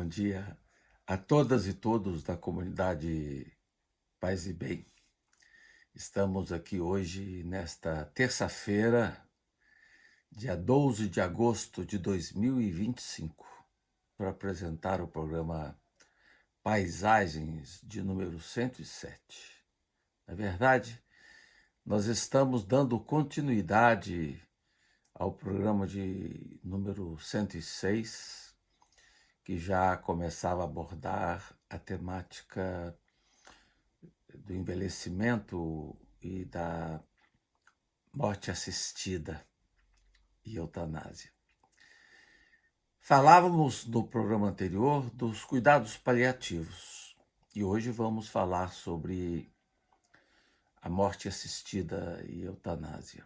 Bom dia a todas e todos da comunidade Paz e Bem. Estamos aqui hoje, nesta terça-feira, dia 12 de agosto de 2025, para apresentar o programa Paisagens de número 107. Na verdade, nós estamos dando continuidade ao programa de número 106, que já começava a abordar a temática do envelhecimento e da morte assistida e eutanásia. Falávamos no programa anterior dos cuidados paliativos e hoje vamos falar sobre a morte assistida e eutanásia.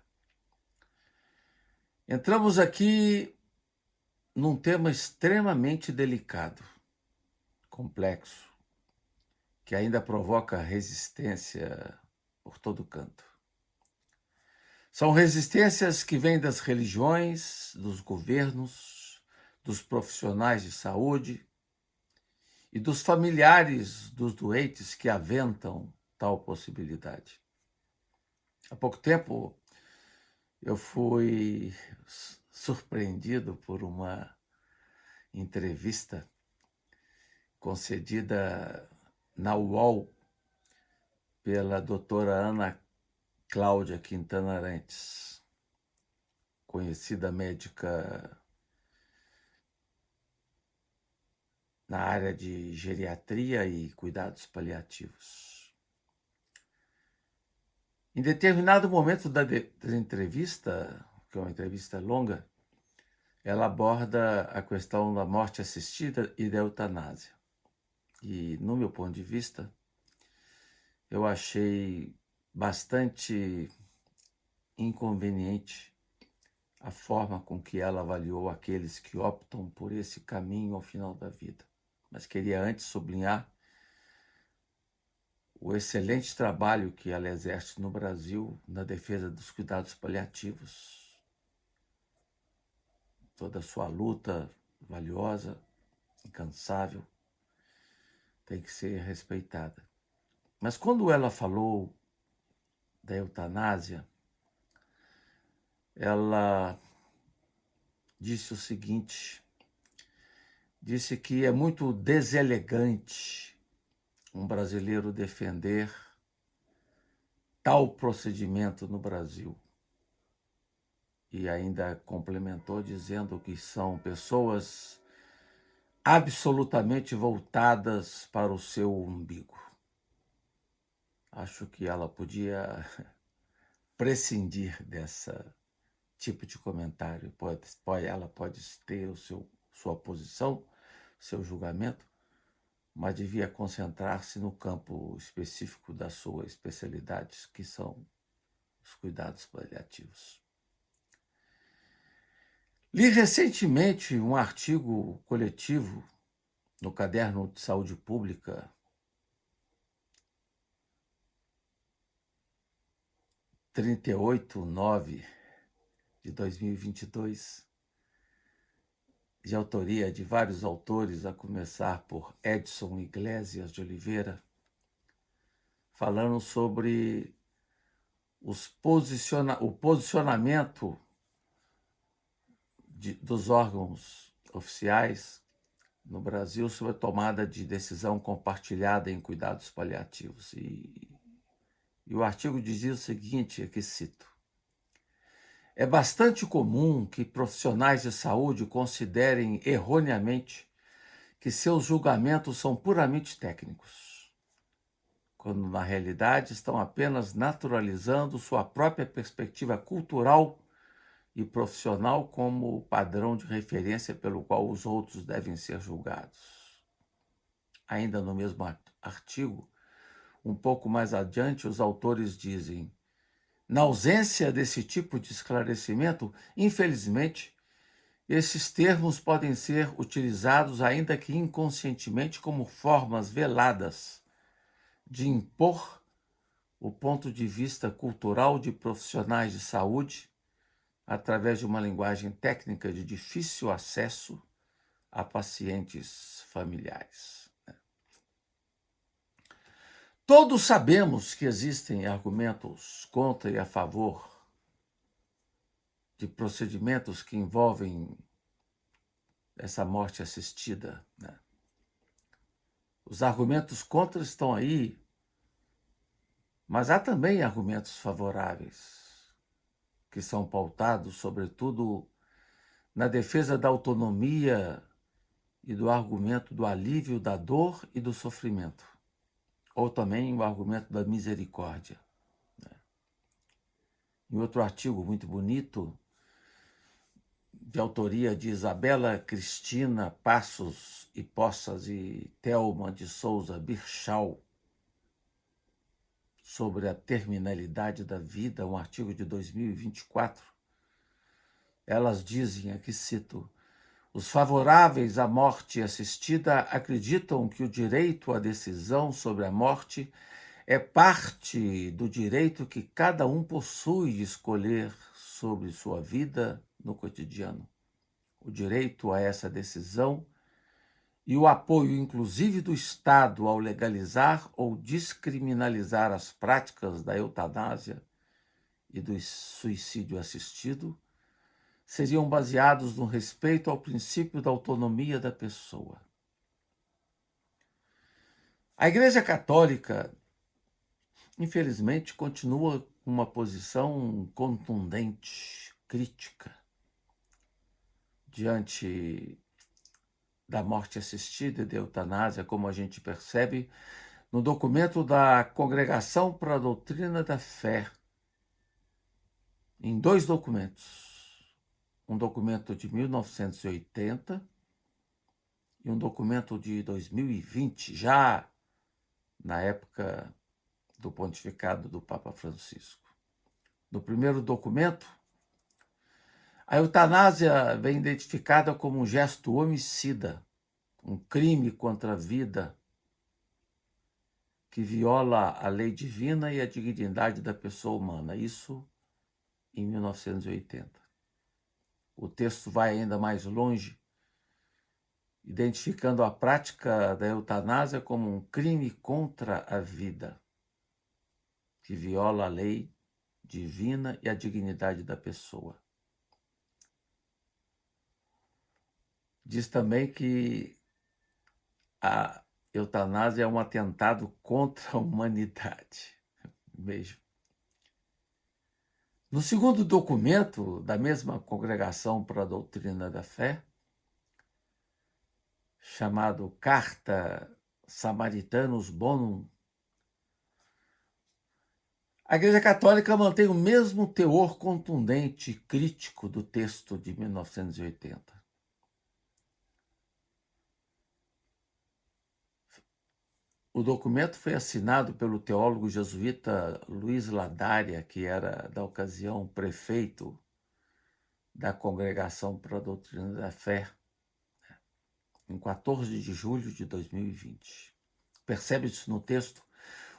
Entramos aqui num tema extremamente delicado, complexo, que ainda provoca resistência por todo canto. São resistências que vêm das religiões, dos governos, dos profissionais de saúde e dos familiares dos doentes que aventam tal possibilidade. Há pouco tempo eu fui surpreendido por uma entrevista concedida na UOL pela doutora Ana Cláudia Quintana Arantes, conhecida médica na área de geriatria e cuidados paliativos. Em determinado momento da entrevista, que é uma entrevista longa, ela aborda a questão da morte assistida e da eutanásia. E, no meu ponto de vista, eu achei bastante inconveniente a forma com que ela avaliou aqueles que optam por esse caminho ao final da vida. Mas queria antes sublinhar o excelente trabalho que ela exerce no Brasil na defesa dos cuidados paliativos. Toda a sua luta valiosa, incansável, tem que ser respeitada. Mas quando ela falou da eutanásia, ela disse o seguinte, disse que é muito deselegante um brasileiro defender tal procedimento no Brasil. E ainda complementou dizendo que são pessoas absolutamente voltadas para o seu umbigo. Acho que ela podia prescindir desse tipo de comentário. Ela pode ter sua posição, seu julgamento, mas devia concentrar-se no campo específico da sua especialidade, que são os cuidados paliativos. Li recentemente um artigo coletivo no Caderno de Saúde Pública, 38/9 de 2022, de autoria de vários autores, a começar por Edson Iglesias de Oliveira, falando sobre o posicionamento dos órgãos oficiais no Brasil sobre a tomada de decisão compartilhada em cuidados paliativos. E o artigo dizia o seguinte, aqui cito: é bastante comum que profissionais de saúde considerem erroneamente que seus julgamentos são puramente técnicos, quando na realidade estão apenas naturalizando sua própria perspectiva cultural e profissional como padrão de referência pelo qual os outros devem ser julgados. Ainda no mesmo artigo, um pouco mais adiante, os autores dizem: na ausência desse tipo de esclarecimento, infelizmente, esses termos podem ser utilizados, ainda que inconscientemente, como formas veladas de impor o ponto de vista cultural de profissionais de saúde através de uma linguagem técnica de difícil acesso a pacientes familiares. Todos sabemos que existem argumentos contra e a favor de procedimentos que envolvem essa morte assistida, né? Os argumentos contra estão aí, mas há também argumentos favoráveis, que são pautados, sobretudo, na defesa da autonomia e do argumento do alívio da dor e do sofrimento, ou também o argumento da misericórdia. Em outro artigo muito bonito, de autoria de Isabela Cristina Passos e Poças e Thelma de Souza Birchal, sobre a terminalidade da vida, um artigo de 2024, elas dizem, aqui cito, os favoráveis à morte assistida acreditam que o direito à decisão sobre a morte é parte do direito que cada um possui de escolher sobre sua vida no cotidiano. O direito a essa decisão e o apoio, inclusive, do Estado ao legalizar ou descriminalizar as práticas da eutanásia e do suicídio assistido seriam baseados no respeito ao princípio da autonomia da pessoa. A Igreja Católica, infelizmente, continua com uma posição contundente, crítica, diante da morte assistida e da eutanásia, como a gente percebe no documento da Congregação para a Doutrina da Fé, em 2 documentos. Um documento de 1980 e um documento de 2020, já na época do pontificado do Papa Francisco. No primeiro documento, a eutanásia vem identificada como um gesto homicida, um crime contra a vida que viola a lei divina e a dignidade da pessoa humana. Isso em 1980. O texto vai ainda mais longe, identificando a prática da eutanásia como um crime contra a vida, que viola a lei divina e a dignidade da pessoa. Diz também que a eutanásia é um atentado contra a humanidade. Mesmo. No segundo documento da mesma Congregação para a Doutrina da Fé, chamado Carta Samaritanus Bonum, a Igreja Católica mantém o mesmo teor contundente e crítico do texto de 1980. O documento foi assinado pelo teólogo jesuíta Luiz Ladária, que era, da ocasião, prefeito da Congregação para a Doutrina da Fé, em 14 de julho de 2020. Percebe-se no texto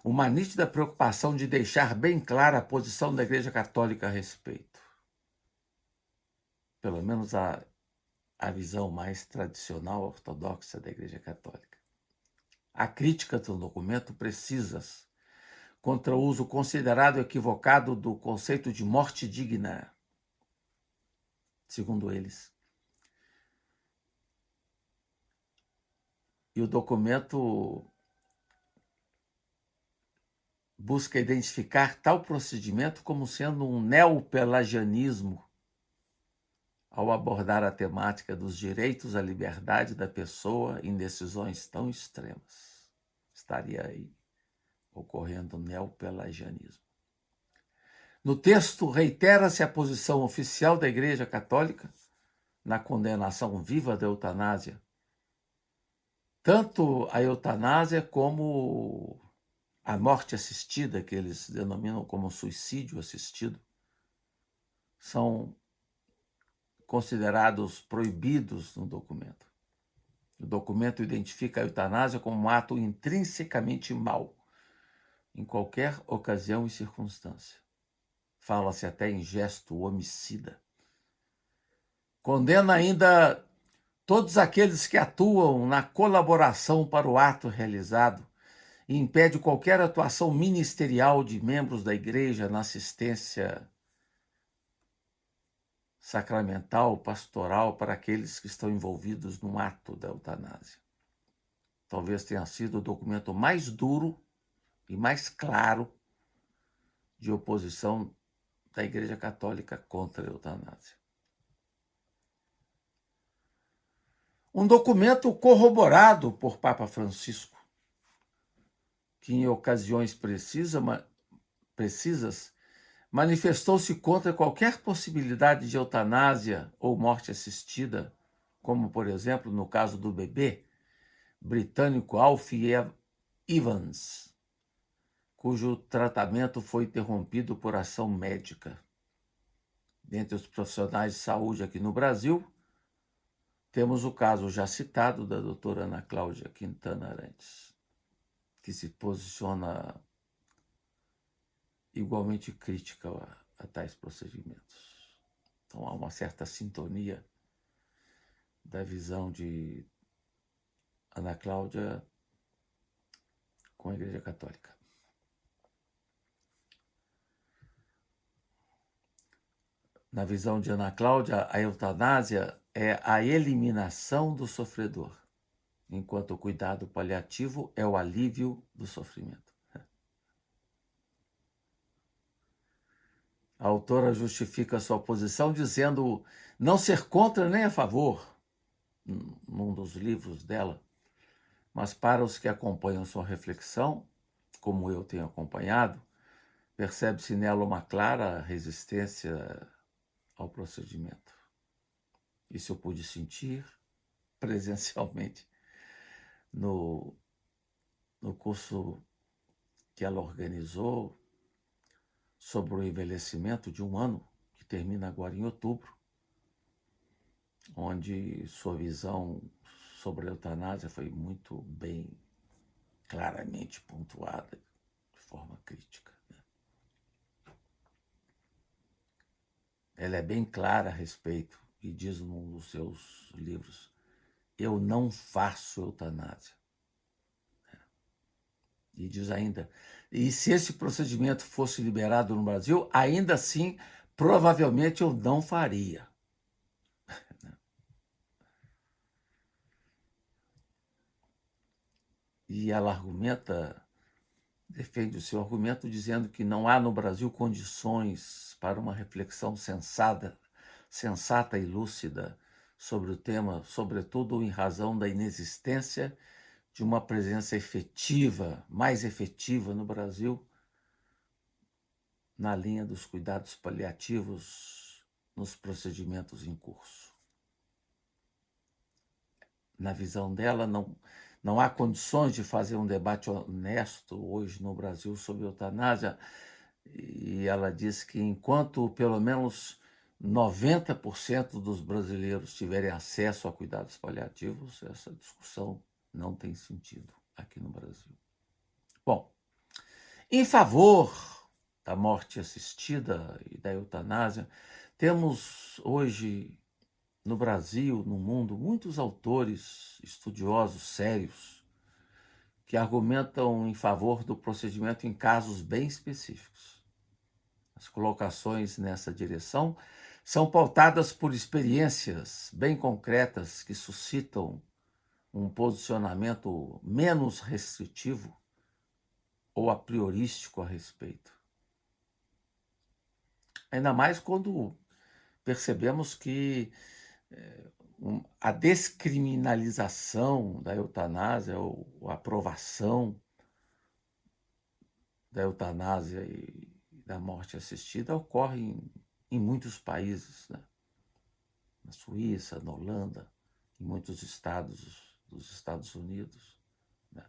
uma nítida preocupação de deixar bem clara a posição da Igreja Católica a respeito. Pelo menos a visão mais tradicional ortodoxa da Igreja Católica. A crítica do documento precisa contra o uso considerado equivocado do conceito de morte digna, segundo eles. E o documento busca identificar tal procedimento como sendo um neopelagianismo ao abordar a temática dos direitos à liberdade da pessoa em decisões tão extremas. Estaria aí ocorrendo o neopelagianismo. No texto, reitera-se a posição oficial da Igreja Católica na condenação viva da eutanásia. Tanto a eutanásia como a morte assistida, que eles denominam como suicídio assistido, são considerados proibidos no documento. O documento identifica a eutanásia como um ato intrinsecamente mau, em qualquer ocasião e circunstância. Fala-se até em gesto homicida. Condena ainda Todos aqueles que atuam na colaboração para o ato realizado e impede qualquer atuação ministerial de membros da igreja na assistência sacramental, pastoral para aqueles que estão envolvidos no ato da eutanásia. Talvez tenha sido o documento mais duro e mais claro de oposição da Igreja Católica contra a eutanásia. Um documento corroborado por Papa Francisco, que em ocasiões precisas manifestou-se contra qualquer possibilidade de eutanásia ou morte assistida, como, por exemplo, no caso do bebê britânico Alfie Evans, cujo tratamento foi interrompido por ação médica. Dentre os profissionais de saúde aqui no Brasil, temos o caso já citado da doutora Ana Cláudia Quintana Arantes, que se posiciona igualmente crítica a tais procedimentos. Então, há uma certa sintonia da visão de Ana Cláudia com a Igreja Católica. Na visão de Ana Cláudia, a eutanásia é a eliminação do sofredor, enquanto o cuidado paliativo é o alívio do sofrimento. A autora justifica sua posição dizendo não ser contra nem a favor, num dos livros dela, mas para os que acompanham sua reflexão, como eu tenho acompanhado, percebe-se nela uma clara resistência ao procedimento. Isso eu pude sentir presencialmente no curso que ela organizou sobre o envelhecimento de 1 ano, que termina agora em outubro, onde sua visão sobre a eutanásia foi muito bem, claramente pontuada, de forma crítica. Ela é bem clara a respeito e diz num dos seus livros: eu não faço eutanásia. E diz ainda, e se esse procedimento fosse liberado no Brasil, ainda assim, provavelmente eu não faria. E ela defende o seu argumento dizendo que não há no Brasil condições para uma reflexão sensata e lúcida sobre o tema, sobretudo em razão da inexistência de uma presença efetiva, mais efetiva no Brasil, na linha dos cuidados paliativos nos procedimentos em curso. Na visão dela, não há condições de fazer um debate honesto hoje no Brasil sobre eutanásia, e ela diz que enquanto pelo menos 90% dos brasileiros tiverem acesso a cuidados paliativos, essa discussão não tem sentido aqui no Brasil. Bom, em favor da morte assistida e da eutanásia, temos hoje no Brasil, no mundo, muitos autores estudiosos sérios que argumentam em favor do procedimento em casos bem específicos. As colocações nessa direção são pautadas por experiências bem concretas que suscitam um posicionamento menos restritivo ou a priorístico a respeito. Ainda mais quando percebemos que a descriminalização da eutanásia ou a aprovação da eutanásia e da morte assistida ocorre em muitos países, né? Na Suíça, na Holanda, em muitos estados dos Estados Unidos, né?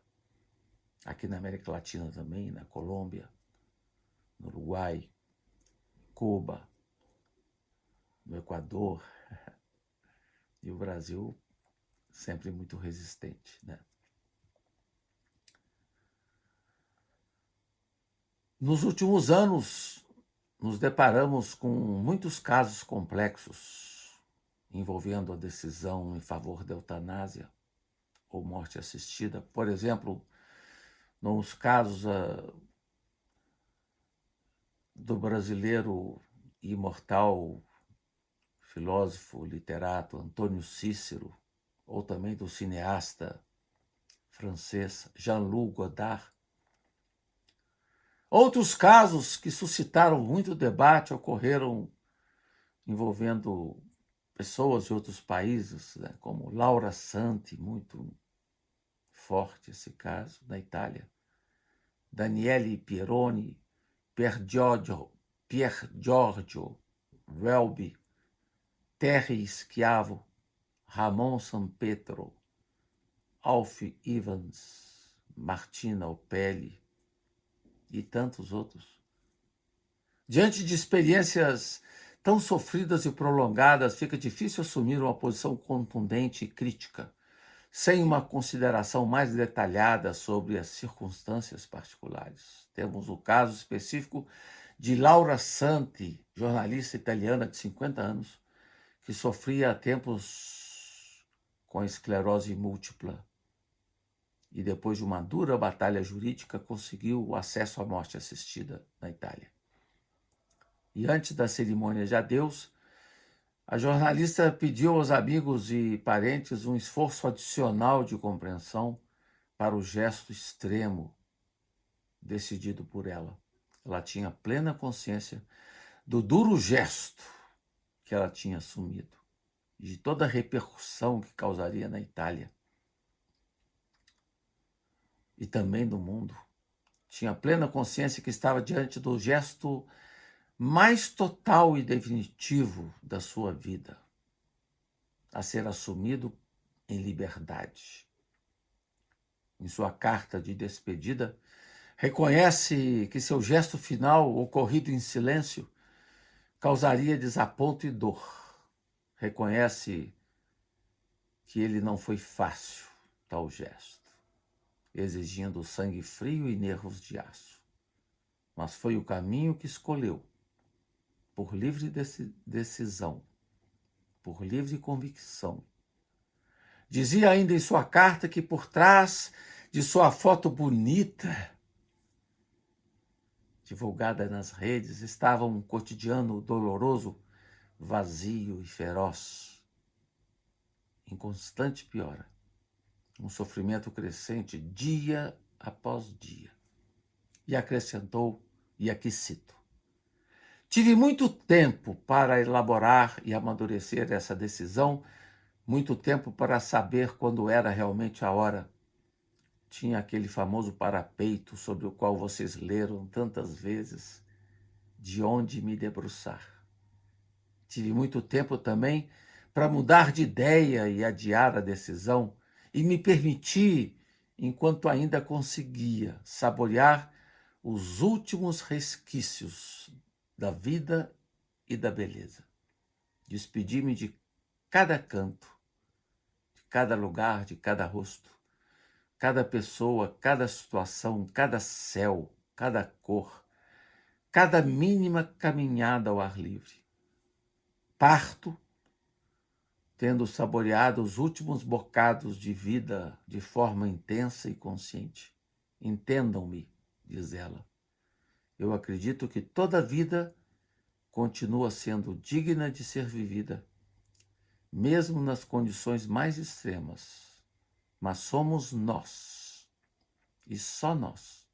Aqui na América Latina também, na Colômbia, no Uruguai, Cuba, no Equador, e o Brasil sempre muito resistente, né? Nos últimos anos, nos deparamos com muitos casos complexos envolvendo a decisão em favor da eutanásia ou morte assistida. Por exemplo, nos casos do brasileiro imortal filósofo, literato Antônio Cícero, ou também do cineasta francês Jean-Luc Godard. Outros casos que suscitaram muito debate ocorreram envolvendo pessoas de outros países, né, como Laura Santi, muito forte esse caso, na Itália, Daniele Pieroni, Pier Giorgio Welby, Terry Schiavo, Ramon Sampetro, Alf Evans, Martina Opelli e tantos outros. Diante de experiências tão sofridas e prolongadas, fica difícil assumir uma posição contundente e crítica, sem uma consideração mais detalhada sobre as circunstâncias particulares. Temos o caso específico de Laura Santi, jornalista italiana de 50 anos, que sofria há tempos com esclerose múltipla e, depois de uma dura batalha jurídica, conseguiu o acesso à morte assistida na Itália. E antes da cerimônia de adeus, a jornalista pediu aos amigos e parentes um esforço adicional de compreensão para o gesto extremo decidido por ela. Ela tinha plena consciência do duro gesto que ela tinha assumido e de toda a repercussão que causaria na Itália e também no mundo. Tinha plena consciência que estava diante do gesto mais total e definitivo da sua vida, a ser assumido em liberdade. Em sua carta de despedida, reconhece que seu gesto final, ocorrido em silêncio, causaria desaponto e dor. Reconhece que ele não foi fácil, tal gesto, exigindo sangue frio e nervos de aço. Mas foi o caminho que escolheu, por livre decisão, por livre convicção. Dizia ainda em sua carta que por trás de sua foto bonita, divulgada nas redes, estava um cotidiano doloroso, vazio e feroz, em constante piora, um sofrimento crescente dia após dia. E acrescentou, e aqui cito: tive muito tempo para elaborar e amadurecer essa decisão, muito tempo para saber quando era realmente a hora. Tinha aquele famoso parapeito sobre o qual vocês leram tantas vezes, de onde me debruçar. Tive muito tempo também para mudar de ideia e adiar a decisão, e me permiti, enquanto ainda conseguia, saborear os últimos resquícios da vida e da beleza. Despedi-me de cada canto, de cada lugar, de cada rosto, cada pessoa, cada situação, cada céu, cada cor, cada mínima caminhada ao ar livre. Parto, tendo saboreado os últimos bocados de vida de forma intensa e consciente. Entendam-me, diz ela. Eu acredito que toda vida continua sendo digna de ser vivida, mesmo nas condições mais extremas. Mas somos nós, e só nós,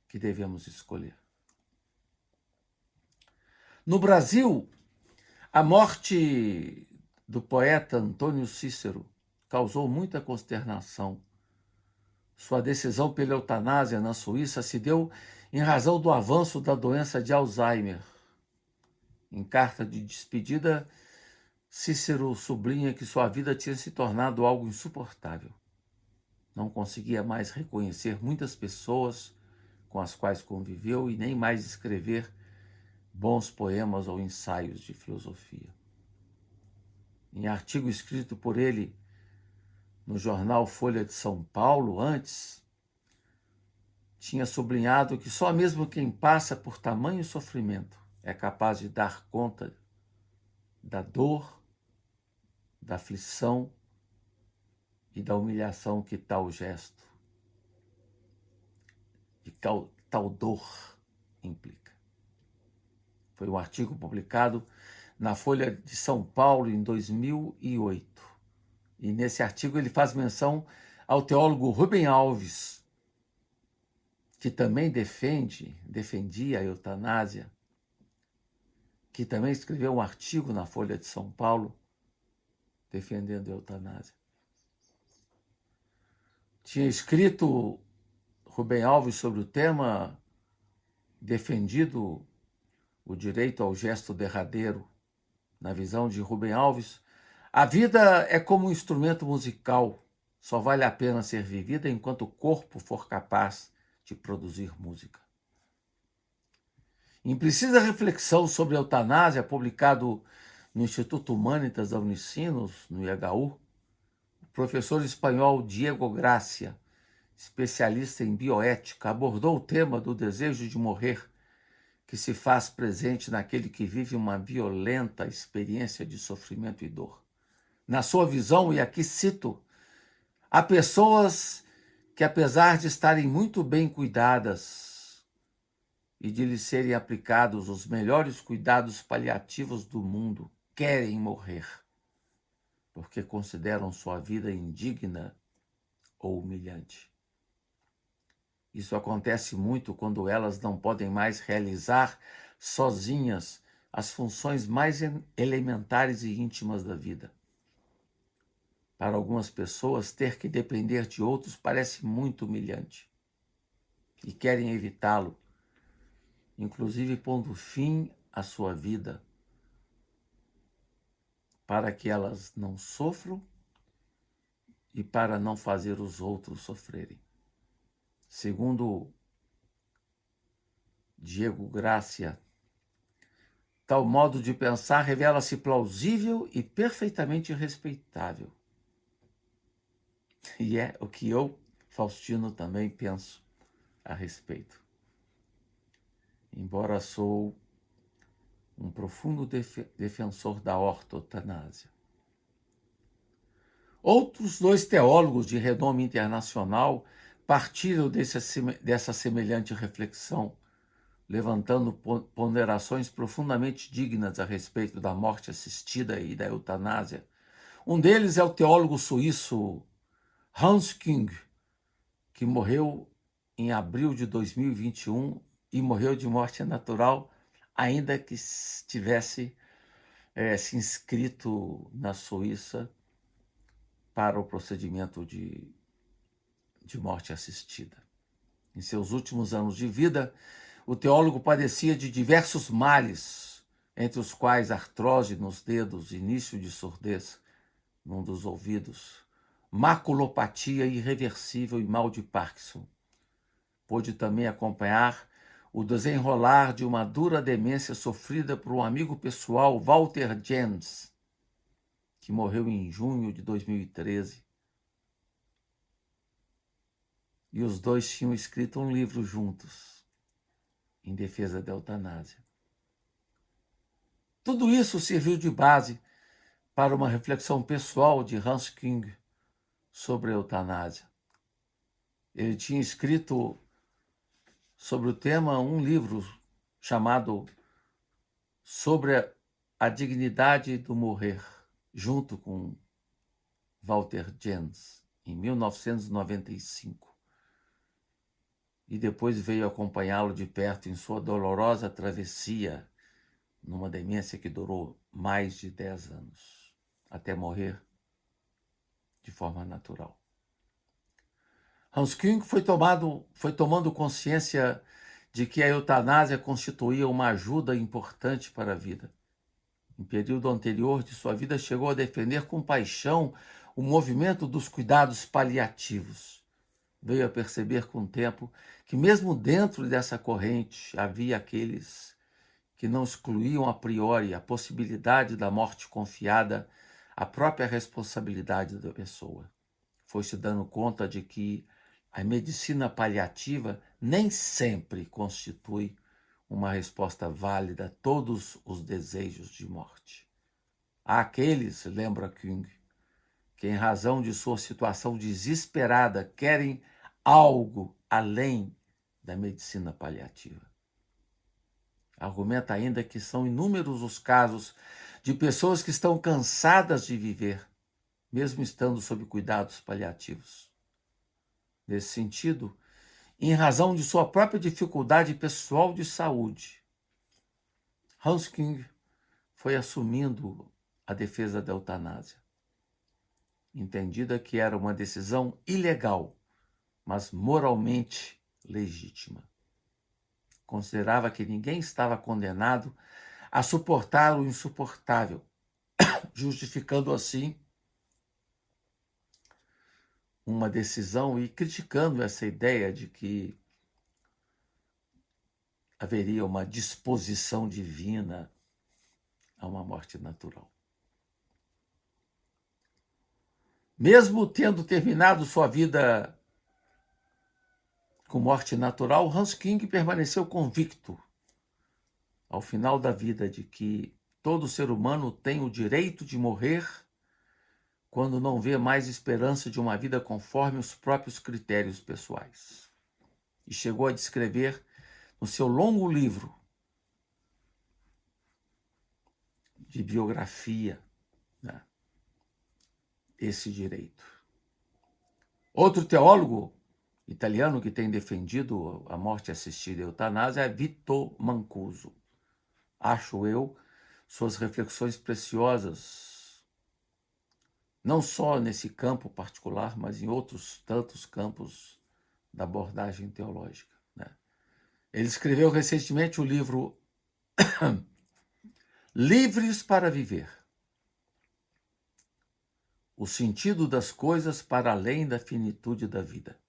que devemos escolher. No Brasil, a morte do poeta Antônio Cícero causou muita consternação. Sua decisão pela eutanásia na Suíça se deu em razão do avanço da doença de Alzheimer. Em carta de despedida, Cícero sublinha que sua vida tinha se tornado algo insuportável. Não conseguia mais reconhecer muitas pessoas com as quais conviveu e nem mais escrever bons poemas ou ensaios de filosofia. Em artigo escrito por ele no jornal Folha de São Paulo, antes, tinha sublinhado que só mesmo quem passa por tamanho sofrimento é capaz de dar conta da dor da aflição e da humilhação que tal gesto e tal dor implica. Foi um artigo publicado na Folha de São Paulo em 2008. E nesse artigo ele faz menção ao teólogo Rubem Alves, que também defendia a eutanásia, que também escreveu um artigo na Folha de São Paulo defendendo a eutanásia. Tinha escrito Rubem Alves sobre o tema, defendido o direito ao gesto derradeiro. Na visão de Rubem Alves, a vida é como um instrumento musical, só vale a pena ser vivida enquanto o corpo for capaz de produzir música. Em Precisa Reflexão sobre a Eutanásia, publicado no Instituto Humanitas da Unicinos, no IHU, o professor espanhol Diego Gracia, especialista em bioética, abordou o tema do desejo de morrer, que se faz presente naquele que vive uma violenta experiência de sofrimento e dor. Na sua visão, e aqui cito, há pessoas que, apesar de estarem muito bem cuidadas e de lhes serem aplicados os melhores cuidados paliativos do mundo, querem morrer, porque consideram sua vida indigna ou humilhante. Isso acontece muito quando elas não podem mais realizar sozinhas as funções mais elementares e íntimas da vida. Para algumas pessoas, ter que depender de outros parece muito humilhante e querem evitá-lo, inclusive pondo fim à sua vida, para que elas não sofram e para não fazer os outros sofrerem. Segundo Diego Gracia, tal modo de pensar revela-se plausível e perfeitamente respeitável. E é o que eu, Faustino, também penso a respeito. Embora sou um profundo defensor da ortotanásia. Outros dois teólogos de renome internacional partilham dessa semelhante reflexão, levantando ponderações profundamente dignas a respeito da morte assistida e da eutanásia. Um deles é o teólogo suíço Hans Küng, que morreu em abril de 2021 e morreu de morte natural, ainda que tivesse se inscrito na Suíça para o procedimento de morte assistida. Em seus últimos anos de vida, o teólogo padecia de diversos males, entre os quais artrose nos dedos, início de surdez num dos ouvidos, maculopatia irreversível e mal de Parkinson. Pôde também acompanhar o desenrolar de uma dura demência sofrida por um amigo pessoal, Walter Jens, que morreu em junho de 2013. E os dois tinham escrito um livro juntos, em defesa da eutanásia. Tudo isso serviu de base para uma reflexão pessoal de Hans Küng sobre a eutanásia. Ele tinha escrito sobre o tema um livro chamado Sobre a Dignidade do Morrer, junto com Walter Jens, em 1995. E depois veio acompanhá-lo de perto em sua dolorosa travessia, numa demência que durou mais de 10 anos, até morrer de forma natural. Hans Küng foi tomando consciência de que a eutanásia constituía uma ajuda importante para a vida. Em período anterior de sua vida, chegou a defender com paixão o movimento dos cuidados paliativos. Veio a perceber com o tempo que mesmo dentro dessa corrente havia aqueles que não excluíam a priori a possibilidade da morte confiada à própria responsabilidade da pessoa. Foi se dando conta de que a medicina paliativa nem sempre constitui uma resposta válida a todos os desejos de morte. Há aqueles, lembra Küng, que, em razão de sua situação desesperada, querem algo além da medicina paliativa. Argumenta ainda que são inúmeros os casos de pessoas que estão cansadas de viver, mesmo estando sob cuidados paliativos. Nesse sentido, em razão de sua própria dificuldade pessoal de saúde, Hans Küng foi assumindo a defesa da eutanásia, entendida que era uma decisão ilegal, mas moralmente legítima. Considerava que ninguém estava condenado a suportar o insuportável, justificando assim uma decisão e criticando essa ideia de que haveria uma disposição divina a uma morte natural. Mesmo tendo terminado sua vida com morte natural, Hans Küng permaneceu convicto, ao final da vida, de que todo ser humano tem o direito de morrer quando não vê mais esperança de uma vida conforme os próprios critérios pessoais. E chegou a descrever no seu longo livro de biografia, né, esse direito. Outro teólogo italiano que tem defendido a morte assistida e a eutanásia é Vito Mancuso. Acho eu suas reflexões preciosas, não só nesse campo particular, mas em outros tantos campos da abordagem teológica, né? Ele escreveu recentemente o livro Livres para Viver. O sentido das coisas para além da finitude da vida.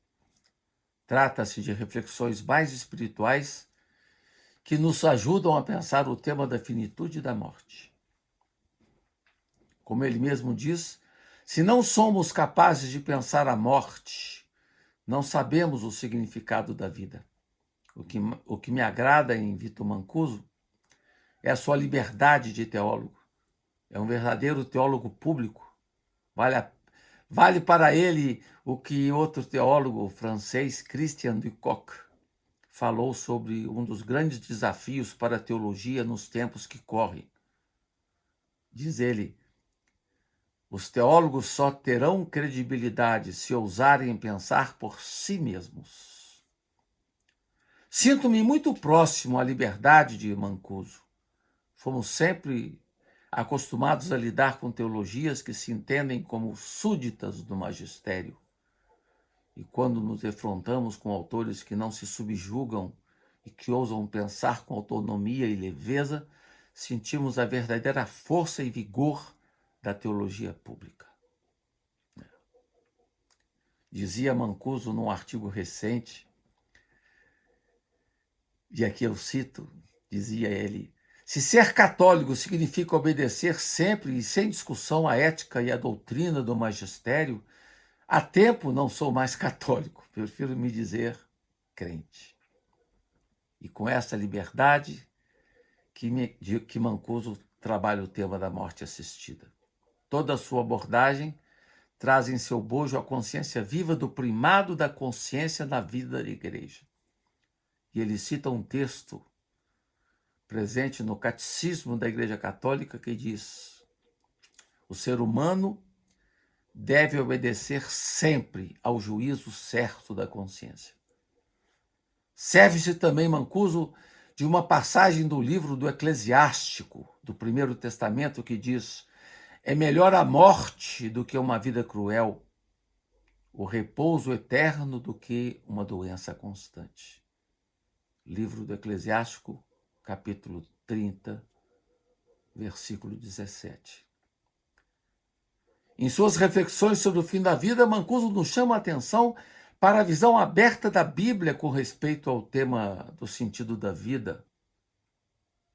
Trata-se de reflexões mais espirituais que nos ajudam a pensar o tema da finitude da morte. Como ele mesmo diz, se não somos capazes de pensar a morte, não sabemos o significado da vida. O que me agrada em Vito Mancuso é a sua liberdade de teólogo. É um verdadeiro teólogo público. Vale para ele o que outro teólogo francês, Christian Ducoq, falou sobre um dos grandes desafios para a teologia nos tempos que correm. Diz ele: os teólogos só terão credibilidade se ousarem pensar por si mesmos. Sinto-me muito próximo à liberdade de Mancuso. Fomos sempre acostumados a lidar com teologias que se entendem como súditas do magistério. E quando nos defrontamos com autores que não se subjugam e que ousam pensar com autonomia e leveza, sentimos a verdadeira força e vigor da teologia pública. Dizia Mancuso num artigo recente, e aqui eu cito, dizia ele: se ser católico significa obedecer sempre e sem discussão à ética e à doutrina do magistério, há tempo não sou mais católico, prefiro me dizer crente. E com essa liberdade que Mancuso trabalha o tema da morte assistida. Toda a sua abordagem traz em seu bojo a consciência viva do primado da consciência na vida da igreja. E ele cita um texto presente no Catecismo da Igreja Católica que diz: o ser humano deve obedecer sempre ao juízo certo da consciência. Serve-se também Mancuso de uma passagem do livro do Eclesiástico, do Primeiro Testamento, que diz: é melhor a morte do que uma vida cruel, o repouso eterno do que uma doença constante. Livro do Eclesiástico, capítulo 30, versículo 17. Em suas reflexões sobre o fim da vida, Mancuso nos chama a atenção para a visão aberta da Bíblia com respeito ao tema do sentido da vida,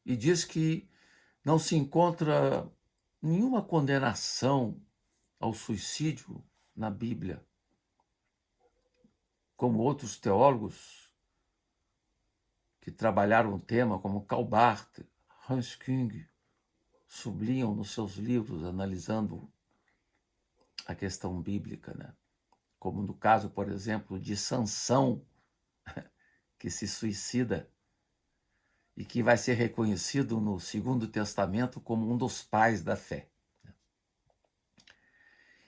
e diz que não se encontra nenhuma condenação ao suicídio na Bíblia, como outros teólogos que trabalharam o tema, como Karl Barth, Hans Küng, sublinham nos seus livros, analisando a questão bíblica, né? Como no caso, por exemplo, de Sansão, que se suicida e que vai ser reconhecido no Segundo Testamento como um dos pais da fé.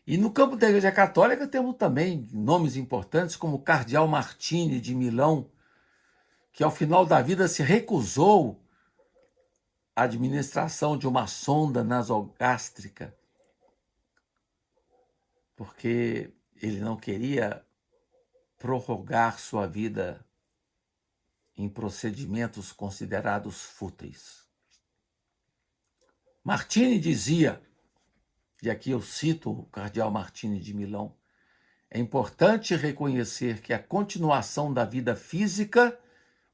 E no campo da Igreja Católica temos também nomes importantes como o Cardeal Martini de Milão, que ao final da vida se recusou à administração de uma sonda nasogástrica, porque ele não queria prorrogar sua vida em procedimentos considerados fúteis. Martini dizia, e aqui eu cito o cardeal Martini de Milão, é importante reconhecer que a continuação da vida física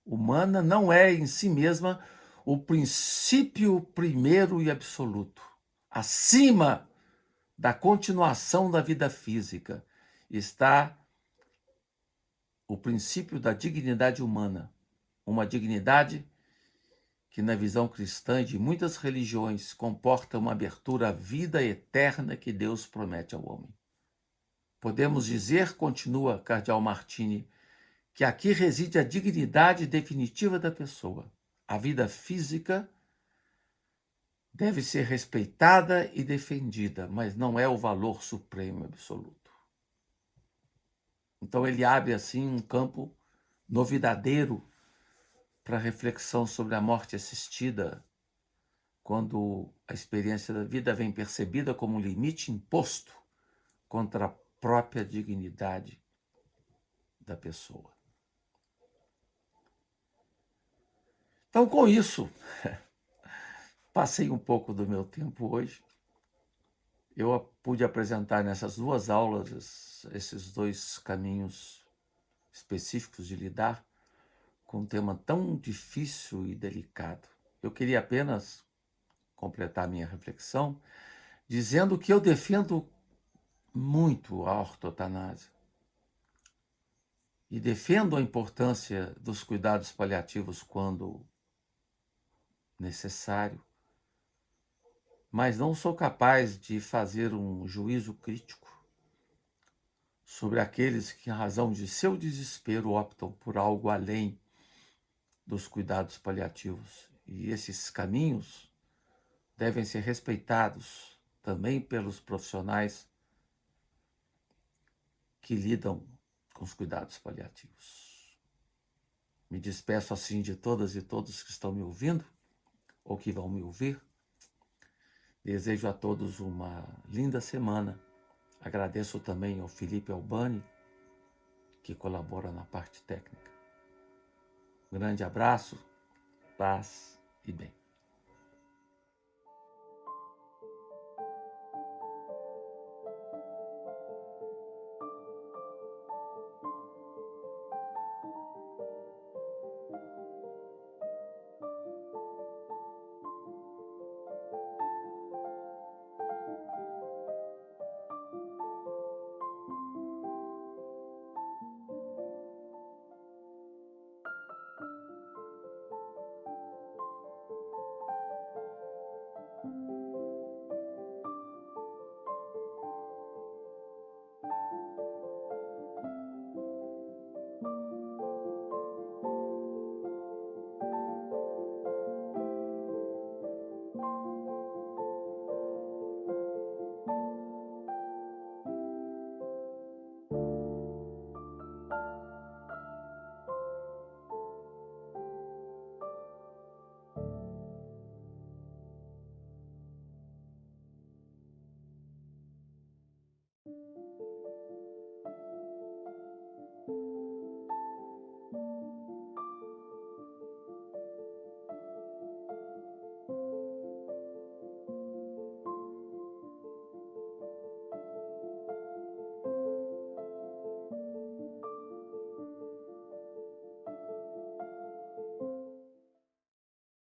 humana não é em si mesma o princípio primeiro e absoluto. Acima da continuação da vida física está o princípio da dignidade humana, uma dignidade que na visão cristã e de muitas religiões comporta uma abertura à vida eterna que Deus promete ao homem. Podemos dizer, continua Cardeal Martini, que aqui reside a dignidade definitiva da pessoa. A vida física deve ser respeitada e defendida, mas não é o valor supremo absoluto. Então ele abre assim um campo novidadeiro para reflexão sobre a morte assistida, quando a experiência da vida vem percebida como um limite imposto contra a própria dignidade da pessoa. Então, com isso, passei um pouco do meu tempo hoje. Eu pude apresentar nessas duas aulas esses dois caminhos específicos de lidar com um tema tão difícil e delicado. Eu queria apenas completar minha reflexão dizendo que eu defendo muito a ortotanásia e defendo a importância dos cuidados paliativos quando necessário, mas não sou capaz de fazer um juízo crítico sobre aqueles que, em razão de seu desespero, optam por algo além dos cuidados paliativos. E esses caminhos devem ser respeitados também pelos profissionais que lidam com os cuidados paliativos. Me despeço assim de todas e todos que estão me ouvindo ou que vão me ouvir. Desejo a todos uma linda semana. Agradeço também ao Felipe Albani, que colabora na parte técnica. Um grande abraço, paz e bem.